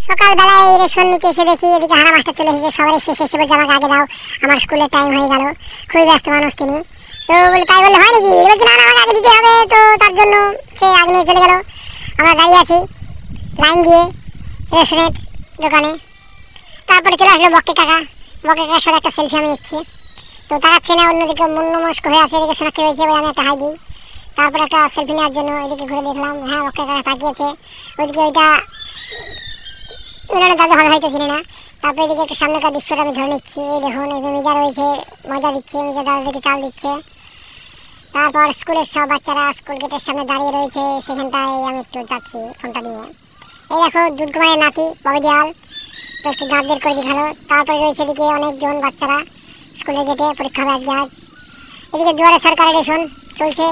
সকালবেলায় রেশন নিতে এসে দেখি এদিকে হারা মাস্টার চলে এসেছে। সবাই শেষে এসে বলছে আমাকে আগে দাও, আমার স্কুলের টাইম হয়ে গেল। খুবই ব্যস্ত মানুষ তিনি। তো বলে তাই বললে হয় নাকি? বলছে না আমাকে আগে দিতে হবে। তো তার জন্য সে আগে নিয়ে চলে গেল। আমরা দাঁড়িয়ে আছি লাইন দিয়ে রেশনের দোকানে। তারপরে চলে আসলো বক্কে কাকা। বক্কে কাকার সাথে একটা সেলফি আমি নিচ্ছি। তো তাকাচ্ছে না, অন্যদিকে মনমস্ক হয়ে আছে। এদিকে সোনাক্ষী রয়েছে বলে আমি একটা হাই দিই। তারপরে একটা সেলফি নেওয়ার জন্য এদিকে ঘুরে দেখলাম, হ্যাঁ বক্কে কাকা তাকিয়েছে। ওইদিকে ওইটা দাদা হবে হয়তো চিনি না। তারপরে এদিকে একটু সামনেকার দৃশ্যটা আমি ধরে নিচ্ছি। এই দেখুন এই মিজা রয়েছে, ময়দা দিচ্ছে, মিজা দাদা দিকে চাল দিচ্ছে। তারপর স্কুলের সব বাচ্চারা স্কুল গেটের সামনে দাঁড়িয়ে রয়েছে। সেখানটায় আমি একটু যাচ্ছি ফোনটা নিয়ে। এই দেখো দুধ কুমারের নাতি ববি দেওয়াল, তো একটু দাঁত বের করে দেখালো। তারপরে রয়েছে এদিকে অনেকজন বাচ্চারা স্কুলের গেটে পরীক্ষা হবে আজকে। এদিকে দুয়ারে সরকারের রেশন চলছে।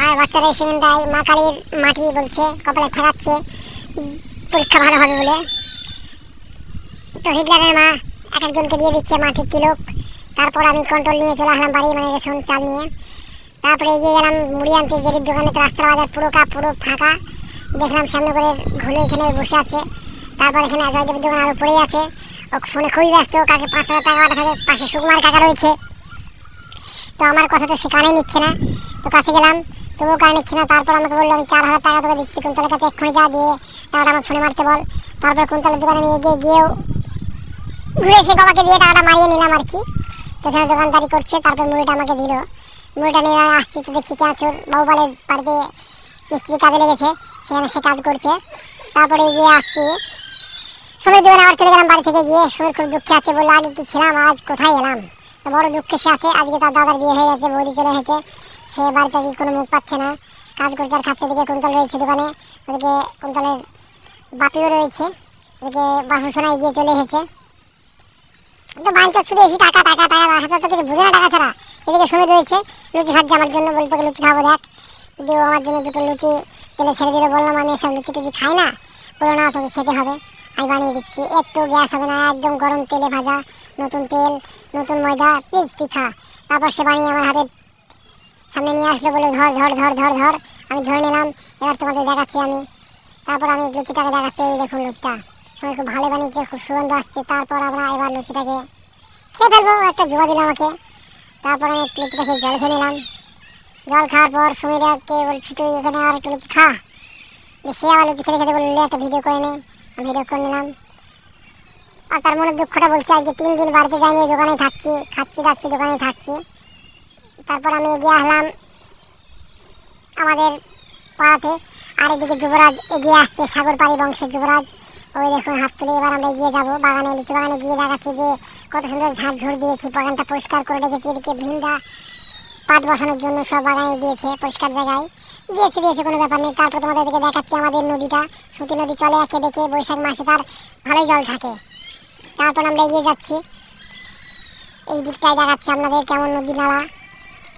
আর বাচ্চারা সেখানটায় মা কালীর মাটি বলছে, কপালে ঠেকাচ্ছে পরীক্ষা ভালো হবে বলে। তো হিটলারের মা এক একজনকে দিয়ে দিচ্ছে মাটির তিলক। তারপর আমি কন্ট্রোল নিয়ে চলে আসলাম বাড়ি, মানে রেশন চাল নিয়ে। তারপরে এগিয়ে গেলাম মুড়ি আনতে। জেরির দোকানে তো রাস্তার বাজার পুরো ফাঁকা। দেখলাম সামনে করে ঘুরে এখানে বসে আছে। তারপর এখানে জয়দেবের দোকান আরও পড়েই আছে। ও ফোনে খুবই ব্যস্ত, কাকে 5,000 টাকা পাঠাতে হবে। পাশে সুকুমার কাকা রয়েছে। তো আমার কথা তো সে কানে নিচ্ছে না। তো কাছে গেলাম, তবুও কানে নিচ্ছে না। তারপর আমাকে বললো আমি 4,000 টাকা তোকে দিচ্ছি, কুন্তলের কাছে এক্ষুনি যা দিয়ে টাকাটা আমার ফোনে মারতে বল। তারপর কুন্তলের দোকানে আমি এগিয়ে গিয়েও ঘুরে এসে বাবাকে দিয়ে টাকাটা মারিয়ে নিলাম আর কি। তো এখানে দোকানদারি করছে। তারপর মুড়িটা আমাকে দিল। মুড়িটা নিয়ে আসছি তো দেখছি চাঁচুর বাবুবালের বাড়িতে মিস্ত্রি কাজে লেগেছে, সেখানে সে কাজ করছে। তারপরে এগিয়ে আসছি সময় দোকানে আবার চলে গেলাম বাড়ি থেকে গিয়ে। সময় খুব দুঃখে আছে, বললো আগে কি ছিলাম আজ কোথায় এলাম। তো বড় দুঃখে সে আছে। আজকে তার দাদার বিয়ে হয়ে গেছে, বৌদি চলে এসেছে। সে বাড়িতে আজকে কোনো মুখ পাচ্ছে না, কাজ করছে আর খাচ্ছে। দিকে কুন্তল রয়েছে দোকানে, ওদিকে কুন্তলের বাপিও রয়েছে। ওদিকে বাসুসোনা এগিয়ে চলে এসেছে। তো বাঞ্চা শুধু এসে টাকা টাকা টাকা, হাতে তো কিছু বুঝে না টাকা ছাড়া। এদিকে সময় রয়েছে লুচি খাচ্ছে আমার জন্য, বলে তোকে লুচি খাবো দেখ। দিও আমার জন্য দুটো লুচি তেলে ছেড়ে দিলে। বললাম আমি এসব লুচি টুচি খাই না। বললো না তোকে খেতে হবে, আমি বানিয়ে দিচ্ছি, একটু গ্যাস হবে না, একদম গরম তেলে ভাজা, নতুন তেল নতুন ময়দা, প্লিজ তুই খা। তারপর সে বানিয়ে আমার হাতের সামনে নিয়ে আসলো, বলে ধর ধর ধর ধর ধর। আমি ধরে নিলাম, এবার তোমাদের দেখাচ্ছি আমি। তারপর আমি লুচিটাকে দেখাচ্ছি, এই দেখুন লুচিটা সময় খুব ভালো বানিয়েছে, খুব সুগন্ধ আসছে। তারপর আমরা এবার লুচিটাকে খেয়ে ফেলবো, একটা জোয়া দিল আমাকে। তারপর আমি একটু লুচিটা খেয়ে জল খেয়ে নিলাম। জল খাওয়ার পর সুমিরাকে বলছি তুই এখানে আর একটু লুচি খা। সে আবার লুচি খেতে খেতে বললে একটা ভিডিও করে নে। আমি ভিডিও করে নিলাম। আর তার মনে দুঃখটা বলছে আজকে 3 দিন বাড়িতে যাইনি, দোকানে থাকছি, খাচ্ছি যাচ্ছি, দোকানে থাকছি। তারপর আমি এগিয়ে আসলাম আমাদের পাড়াতে। আর এদিকে যুবরাজ এগিয়ে আসছে, সাগরপাড়ি বংশের যুবরাজ। ওই দেখুন হাত তুলে। এবার আমরা এগিয়ে যাবো বাগানে, লিচু বাগানে গিয়ে দেখাচ্ছি যে কত সুন্দর ঝাড় ঝুড় দিয়েছি, বাগানটা পরিষ্কার করে রেখেছি। এদিকে ভিন্ডা পাট বসানোর জন্য সব বাগানে দিয়েছে, পরিষ্কার জায়গায় দিয়েছে কোনো ব্যাপার নেই। তারপর তোমাদের এদিকে দেখাচ্ছি আমাদের নদীটা, সুতি নদী চলে একে বেঁকে, বৈশাখ মাসে তার ভালোই জল থাকে। তারপর আমরা এগিয়ে যাচ্ছি, এই দিকটায় দেখাচ্ছি আপনাদের কেমন নদী নালা।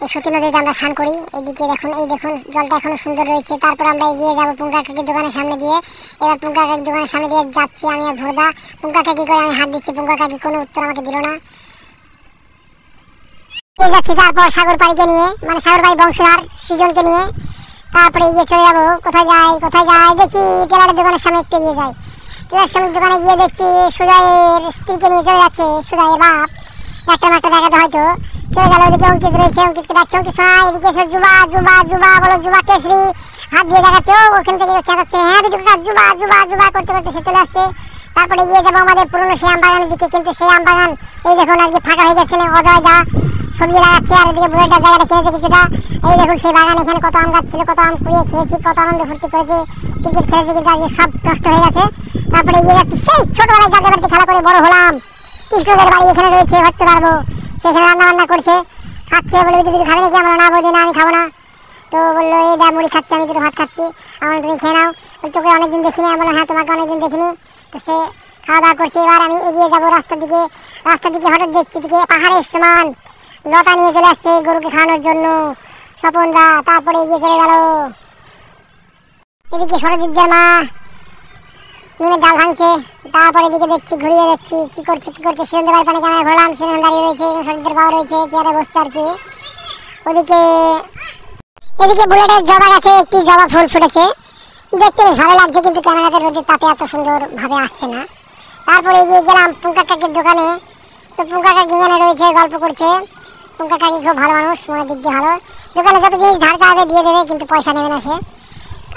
এই সুতি নদীতে আমরা স্নান করি। এইদিকে দেখুন, এই দেখুন জলটা এখনো সুন্দর রয়েছে। তারপর আমরা এগিয়ে যাবো পুঙ্কা কাকির দোকানের সামনে দিয়ে। এবার পুঙ্কা কাকির দোকানের সামনে দিয়ে যাচ্ছি আমি আর ভোরদা। পুঙ্কা কাকি করে আমি হাত দিচ্ছি, পুঙ্কা কাকি কোনো উত্তর আমাকে দিল না। যাচ্ছি তারপর সাগরপাড়িকে নিয়ে, মানে সাগরপাড়ি বংশধর সৃজনকে নিয়ে। তারপরে এগিয়ে চলে যাবো কোথায় যাই দেখি টেলারের দোকানের সামনে একটু এগিয়ে যাই। টেলার সামনের দোকানে গিয়ে দেখছি সুজয়ের স্ত্রীকে নিয়ে চলে যাচ্ছে। সুজয়ের বাপ একটা দেখাতে হয়তো চলে গেল। ওদিকে অঙ্কিত রয়েছে, অঙ্কিতকে ডাকছে, অঙ্কিত শোনা এদিকে এসে যুবা যুবা যুবা বলো, যুবা কেশরি হাত দিয়ে দেখাচ্ছে। ও ওখান থেকে চেঁচাচ্ছে, হ্যাঁ বিটু কাকা যুবা যুবা যুবা করতে করতে সে চলে আসছে। তারপরে এগিয়ে যাবো আমাদের পুরনো সেই আম বাগানের দিকে। কিন্তু সেই আম বাগান এই দেখুন আজকে ফাঁকা হয়ে গেছে, অজয় দা সবজি লাগাচ্ছে। আর এদিকে বুড়োটা জায়গাটা কিনেছে কিছুটা। এই দেখুন সেই বাগান, এখানে কত আম গাছ ছিল, কত আম কুড়িয়ে খেয়েছি, কত আনন্দ ফুর্তি করেছি, ক্রিকেট খেলেছি, কিন্তু আজকে সব নষ্ট হয়ে গেছে। তারপরে এগিয়ে যাচ্ছি সেই ছোটবেলায় যাদের বাড়িতে খেলা করে বড় হলাম, কৃষ্ণদের বাড়ি এখানে রয়েছে, হচ্ছে দাঁড়বো। সেখানে রান্না করছে, খাচ্ছে। বলে বিটু কিছু খাবে নাকি? আমরা না বলছি না আমি খাবো না। তো বললো এই দা মুড়ি খাচ্ছে, আমি দুটো ভাত খাচ্ছি, আমার তুমি খেয়ে নাও। তোকে অনেকদিন দেখিনি। আমি বললাম হ্যাঁ তোমাকে অনেকদিন দেখিনি। তো সে খাওয়া দাওয়া করছে। এবার আমি এগিয়ে যাবো রাস্তার দিকে। হঠাৎ দেখছি দিকে পাহাড়ের সমান লতা নিয়ে চলে আসছে গরুকে খাওয়ানোর জন্য স্বপন দা। তারপরে এগিয়ে চলে গেল এদিকে সরজিৎদের মা নিমের ডাল ভাঙছে। তারপরে এদিকে দেখছি, ঘুরিয়ে দেখছি কি করছে সিজনদের বাড়ি পানি ক্যামেরা ঘুরলাম। সিজন দাঁড়িয়ে রয়েছে, সরজিৎদের বাবা রয়েছে চেয়ারে বসছে আর কি। এদিকে বুলেটের জবা গাছে একটি জবা ফুল ফুটেছে। দেখতে বেশ ভালো লাগছে, কিন্তু ক্যামেরাতে রোদের তাতে এত সুন্দরভাবে আসছে না। তারপরে এগিয়ে গেলাম পুঙ্কা কাকির দোকানে। তো পুঙ্কা কাকি এখানে রয়েছে, গল্প করছে। পুঙ্কা কাকি খুব ভালো মানুষ, মনের দিক দিয়ে ভালো। দোকানে যত জিনিস ধার চাইবে দিয়ে দেবে, কিন্তু পয়সা নেবে না সে,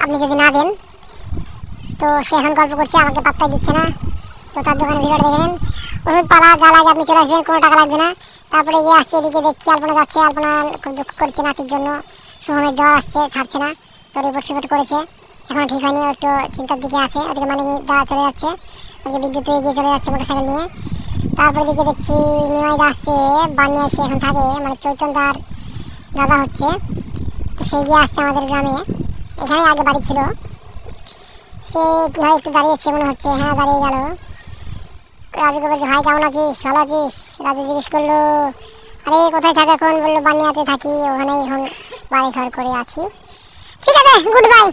আপনি যদি না দেন। তো সে এখন গল্প করছে, আমাকে পাত্তাই দিচ্ছে না। তো তার দোকানে ভিড়টা দেখে নেন। ওষুধ পালা যা লাগে আপনি চলে আসবেন, কোনো টাকা লাগবে না। তারপরে এগিয়ে আসছে, এদিকে দেখছি আলপনা যাচ্ছে। আলপনা খুব দুঃখ করছে নাতির জন্য, শুভমের জ্বর আসছে, ছাড়ছে না। তো রিপোর্ট ফিপোর্ট করেছে, এখন ঠিক হয়নি, একটু চিন্তার দিকে আছে। ওদিকে মানিক দা চলে যাচ্ছে, ওদিকে বিদ্যুৎ এগিয়ে চলে যাচ্ছে মোটরসাইকেল নিয়ে। তারপরে দিকে দেখছি নিমাইদা আসছে, বানিয়ে এসে এখন থাকে, মানে চৈতন দার দাদা হচ্ছে। তো সে গিয়ে আসছে আমাদের গ্রামে, এখানেই আগে বাড়ি ছিল। সে কি হয় একটু দাঁড়িয়েছে মনে হচ্ছে, হ্যাঁ দাঁড়িয়ে গেল। রাজুকে বলছে, ভাই কেমন আছিস, ভালো আছিস? রাজু জিজ্ঞেস করলো, আরে কোথায় থাকে এখন? বললো বানিয়াতে থাকি, ওখানেই এখন বাড়ি ঘর করে আছি। ঠিক আছে, গুড বাই।